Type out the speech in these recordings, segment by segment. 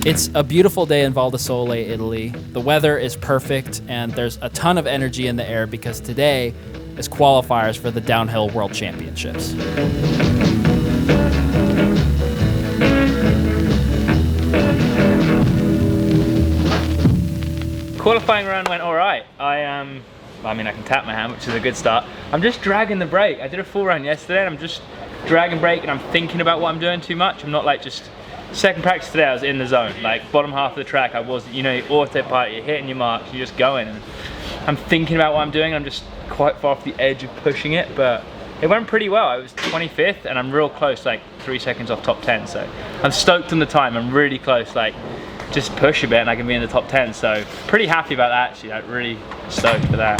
It's a beautiful day in Val di Sole, Italy. The weather is perfect and there's a ton of energy in the air because today is qualifiers for the Downhill World Championships. Qualifying run went all right. I mean, I can tap my hand, which is a good start. I'm just dragging the brake. I did a full run yesterday and I'm just dragging brake and I'm thinking about what I'm doing too much. I'm not like just, second practice today I was in the zone, like bottom half of the track I was, you know, autopilot, you're hitting your marks, you're just going and I'm thinking about what I'm doing. I'm just quite far off the edge of pushing it, but it went pretty well. I was 25th and I'm real close, like 3 seconds off top 10, so I'm stoked on the time. I'm really close, like just push a bit and I can be in the top 10, so pretty happy about that actually. Like really stoked for that.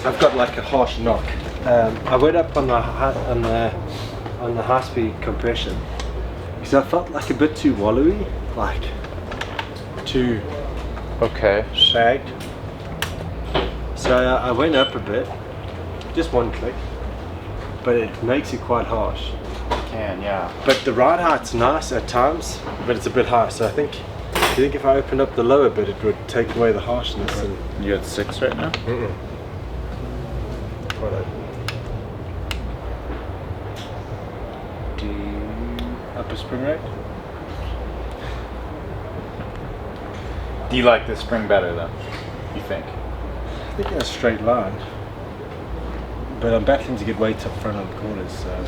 I've got like a harsh knock. I went up on the high-speed compression because I felt like a bit too wallowy, like too shagged. So I went up a bit, just one click, but it makes it quite harsh. Yeah. But the ride height's nice at times, but it's a bit high. So I think if I open up the lower bit, it would take away the harshness. And You're at 6 right now? Upper spring rate. Do you like the spring better though, you think? I think in a straight line, but I'm battling to get weight up front on the corners. So.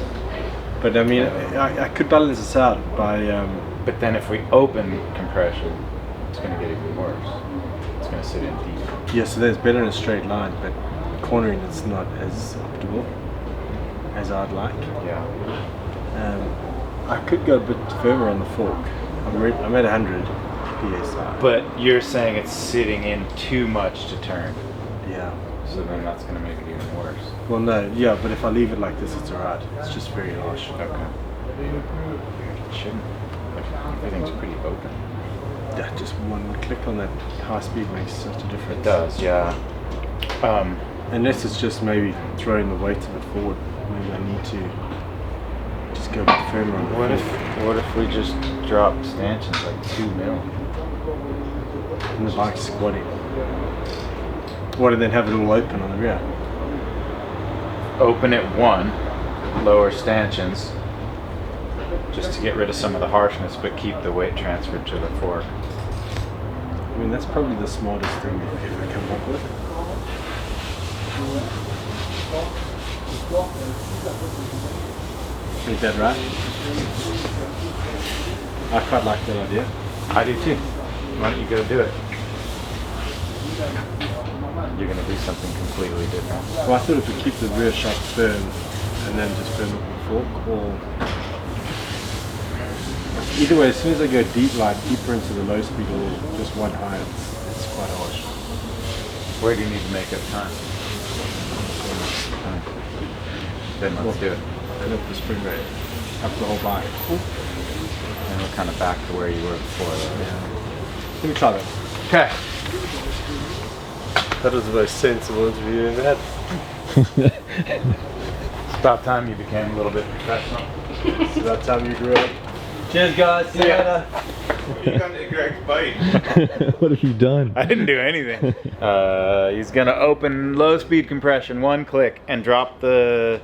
But I mean, I could balance this out by. But then if we open compression, it's going to get even worse. It's going to sit in deep. Yeah, so there's better in a straight line, but cornering it's not as optimal as I'd like. Yeah. I could go a bit firmer on the fork. I'm at 100 psi. But you're saying it's sitting in too much to turn. Yeah. So then that's going to make it even worse. Well, no, yeah, but if I leave it like this, it's alright. It's just very harsh. Okay. It shouldn't. Everything's pretty open. Yeah, just one click on that high speed makes such a difference. It does, yeah. Unless it's just maybe throwing the weight of it forward. Maybe I need to just go a bit firmer on the fork. What if we just drop stanchions like 2 mil? And the bike's squatting. What, and then have it all open on the rear? Open at 1, lower stanchions, just to get rid of some of the harshness, but keep the weight transferred to the fork. I mean, that's probably the smartest thing I've ever come up with. Is that right? I quite like that idea. I do too. Why don't you go do it? You're going to do something completely different. Well, I thought if we keep the rear shock firm and then just firm up the fork, or either way, as soon as I go deeper into the low speed or just one high, it's quite harsh. Where do you need to make up time? Then let's do it. And up the spring rate, up the whole bike. And we're kind of back to where you were before. Yeah. Let me try that. Okay. That was the most sensible interview you've had. It's about time you became a little bit professional. It's about time you grew up. Cheers, guys. See you later. You got to Greg's bite. What have you done? I didn't do anything. He's gonna open low speed compression, 1 click, and drop the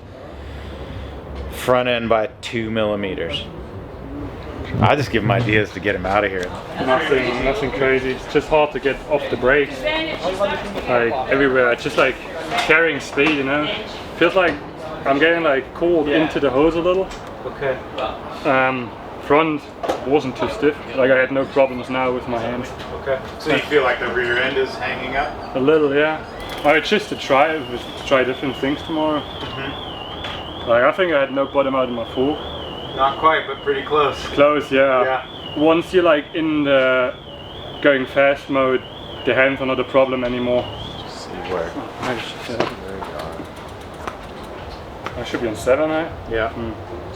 front end by 2 millimeters. I just give him ideas to get him out of here. Nothing crazy. It's just hard to get off the brakes. Like everywhere, it's just like carrying speed, you know. Feels like I'm getting like caught into the hose a little. Okay. Front wasn't too stiff. Like I had no problems now with my hands. Okay. So you feel like the rear end is hanging up? A little, yeah. It's just to try different things tomorrow. Like I think I had no bottom out in my fork. Not quite, but pretty close. Close, yeah. Once you're like in the going fast mode, the hands are not a problem anymore. Just see where. I should be on 7, right? Yeah.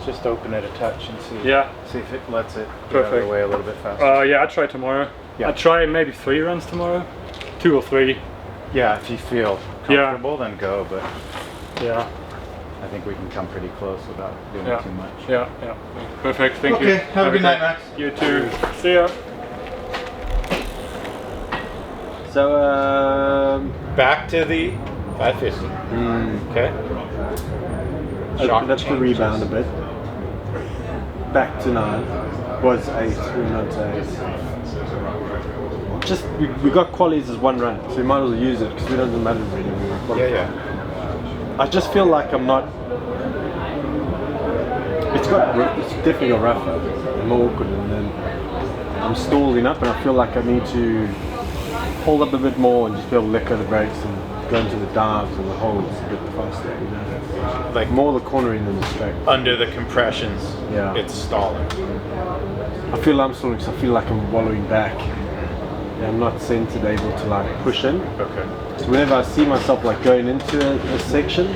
Just open it a touch and see. Yeah. See if it lets it get out of the way a little bit faster. Yeah, I'll try tomorrow. Yeah. I'll try maybe 3 runs tomorrow. 2 or 3. Yeah, if you feel comfortable, then go. But yeah. I think we can come pretty close without doing Yeah. too much. Yeah, yeah. Perfect, thank you. Okay, have a good night, Max. You too. See ya. So, Back to the 550. Okay. opened up the rebound a bit. Back to 9. Was 8, we're not 8. Just, we got qualities as one run, so we might as well use it because we don't matter really. Yeah. I just feel like I'm not. It's definitely got rougher and more awkward, and then I'm stalling up, and I feel like I need to hold up a bit more and just be able to let go of the brakes and go into the dives and the holes a bit faster. You know? Like more the cornering than the straight. under the compressions, Yeah. it's stalling. I feel I'm stalling because I feel like I'm wallowing back. Yeah, I'm not centered, able to like push in. Okay. So whenever I see myself like going into a section,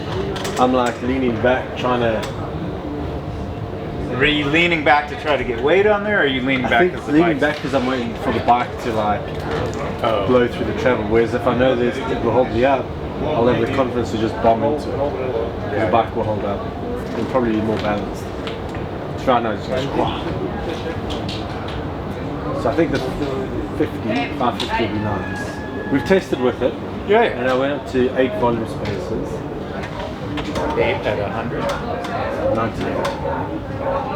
I'm like leaning back, trying to. Are you leaning back to try to get weight on there, or are you leaning I back think because the leaning bike's- back because I'm waiting for the bike to like Oh. blow through the travel. Whereas if I know it will hold me up, I'll have the confidence to just bomb into it. The bike will hold up and probably be more balanced. So right now it just goes. Whoa. So I think the 550 would be nice. We've tested with it. Yeah. And I went up to 8 volume spaces. 8 at 100. 98.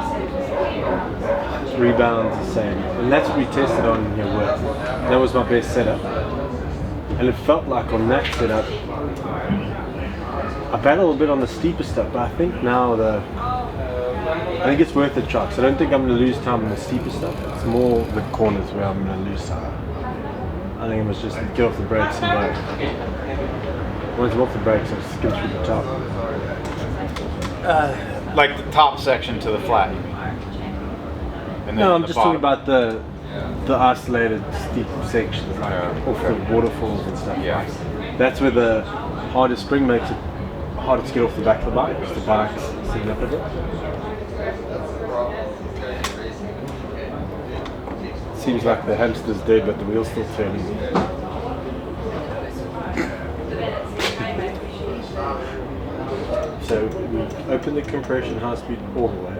Rebounds the same. And that's what we tested on here with. That was my best setup. And it felt like on that setup, I battled a bit on the steeper stuff, but I think now I think it's worth a try. So I don't think I'm going to lose time on the steeper stuff. It's more the corners where I'm going to lose time. I think I must just get off the brakes and go. Once I'm off the brakes, I'll skim through the top. Like the top section to the flat, you mean? And then No, I'm the just bottom. talking about the isolated steep sections, like off the waterfalls and stuff. Yeah. That's where the harder spring makes it harder to get off the back of the bike, because the bike's sitting up a bit. Seems like the hamster's dead, but the wheel's still turning. So we open the compression high speed all the way,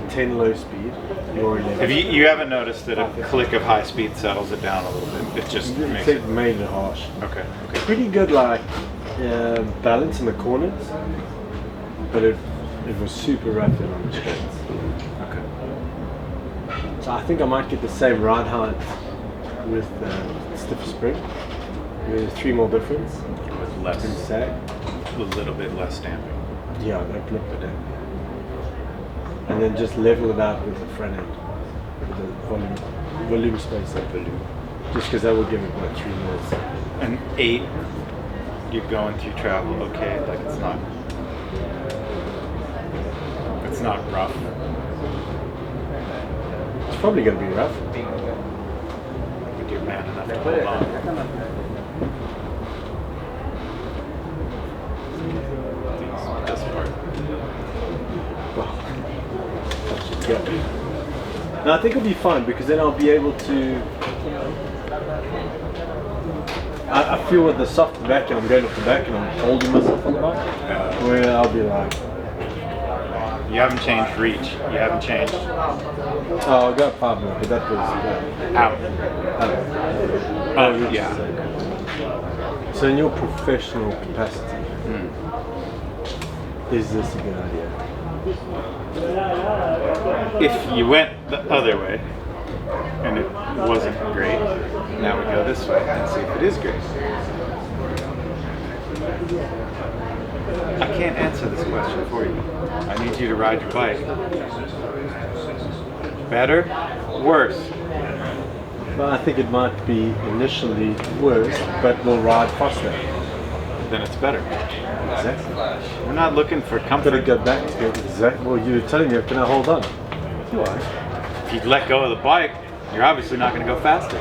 10 low speed, you're 11. Have you haven't noticed that a click of high speed settles it down a little bit? It just makes it. It's made it harsh. Okay. Pretty good like balance in the corners, but it was super rapid on the straights. Okay. So I think I might get the same ride height with stiffer spring. There's 3 mil difference With in less, sag. a little bit less damping. Yeah, no blip it down. And then just level it out with the front end, with the volume space up. Just because that will give it about 3 mils. An 8, you're going through travel, okay, like it's not rough. It's probably going to be rough. But you're man enough to hold on. This part. Yeah. No, I think it'll be fine because then I'll be able to. I feel with the soft back and I'm going off the back and I'm holding myself on the bike, where I'll be like, You haven't changed reach. You haven't changed oh, I got 5 mil, but that was out. reach Yeah. is so in your professional capacity, is this a good idea? If you went the other way and it wasn't great, now we go this way and see if it is great. I can't answer this question for you. I need you to ride your bike. Better? Worse? Well, I think it might be initially worse, but will ride faster. Then it's better. Exactly. We're not looking for Gotta comfort. go back to it. Exactly. Well, you're telling me, can I hold on? You are. If you let go of the bike, you're obviously not going to go faster.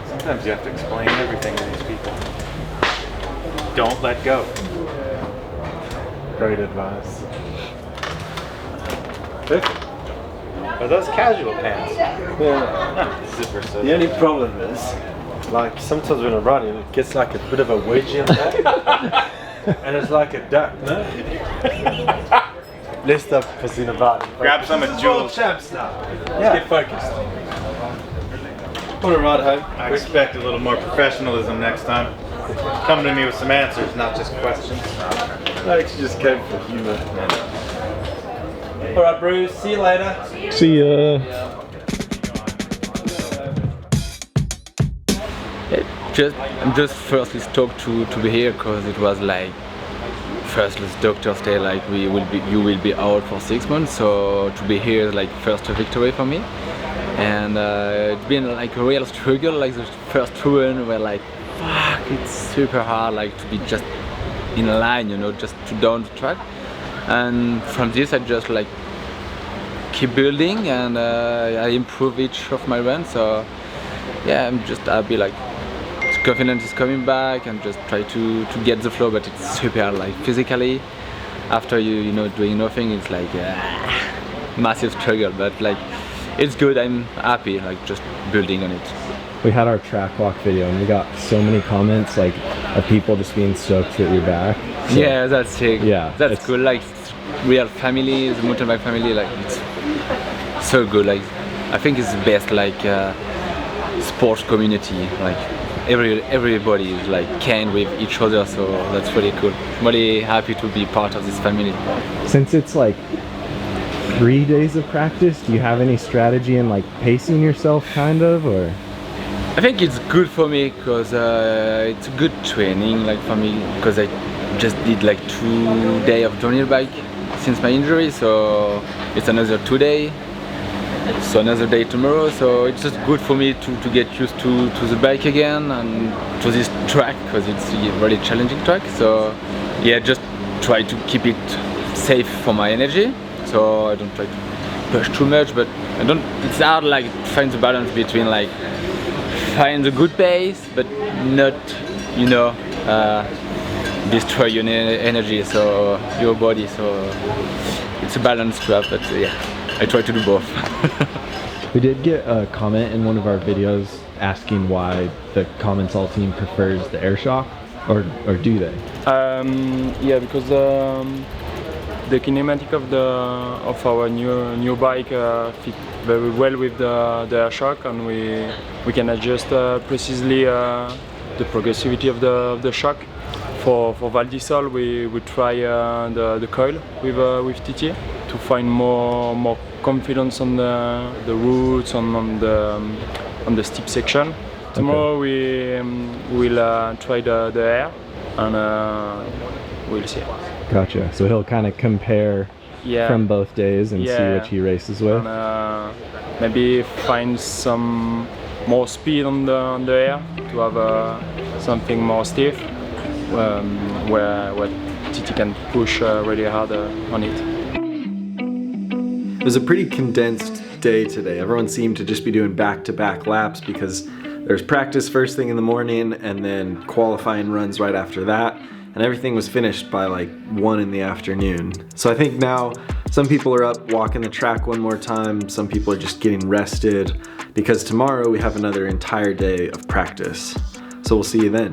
Sometimes you have to explain everything to these people. Don't let go. Great advice. Perfect. Are those casual pants? Yeah. Zipper says. The only problem is, like sometimes when I'm running, it gets like a bit of a wedge in there. And it's like a duck, no? Let's stop pissing about. Grab some of Jules. Champs now. Let's get focused. Want to ride home? I expect a little more professionalism next time. Come to me with some answers, not just questions. I actually just came for humor. Alright, Bruce, see you later. See ya. I'm just firstly stoked to be here because it was like first the doctor say like you will be out for 6 months, so to be here is like first victory for me. And it's been like a real struggle, like the first run where like fuck, it's super hard like to be just in a line, you know, just to down the track. And from this I just like keep building, and I improve each of my runs. So yeah, I'm just happy, like confidence is coming back, and just try to get the flow, but it's super hard, like physically. After you know doing nothing, it's like massive struggle, but like it's good. I'm happy, like just building on it. We had our track walk video and we got so many comments like of people just being stoked that you're back. So, yeah, that's sick. Yeah, that's cool. Like real family, the mountain bike family, like it's so good. Like I think it's the best like sports community. Like everybody is like kind with each other, so that's really cool. I'm really happy to be part of this family. Since it's like 3 days of practice, do you have any strategy in like pacing yourself kind of, or? I think it's good for me because it's a good training like for me, because I just did like 2 days of downhill bike since my injury, so it's another 2 days, so another day tomorrow, so it's just good for me to get used to the bike again and to this track, because it's a really challenging track. So yeah, just try to keep it safe for my energy, so I don't try to push too much, but it's hard like to find the balance between like find the good pace but not, you know, destroy your energy, so your body, so it's a balance to have, but yeah, I try to do both. We did get a comment in one of our videos asking why the Commensal team prefers the Airshock, or do they? Yeah, because the kinematic of our new bike fit very well with the Airshock, and we can adjust precisely the progressivity of the shock. For Val di Sole, we try the coil with TT to find more confidence on the routes, on the steep section. Tomorrow we'll try the air, and we'll see. Gotcha. So he'll kind of compare from both days and see which he races with. And, maybe find some more speed on the air to have something more stiff, where TT can push really hard on it. It was a pretty condensed day today. Everyone seemed to just be doing back-to-back laps because there's practice first thing in the morning and then qualifying runs right after that. And everything was finished by like 1 in the afternoon. So I think now some people are up walking the track one more time, some people are just getting rested, because tomorrow we have another entire day of practice. So we'll see you then.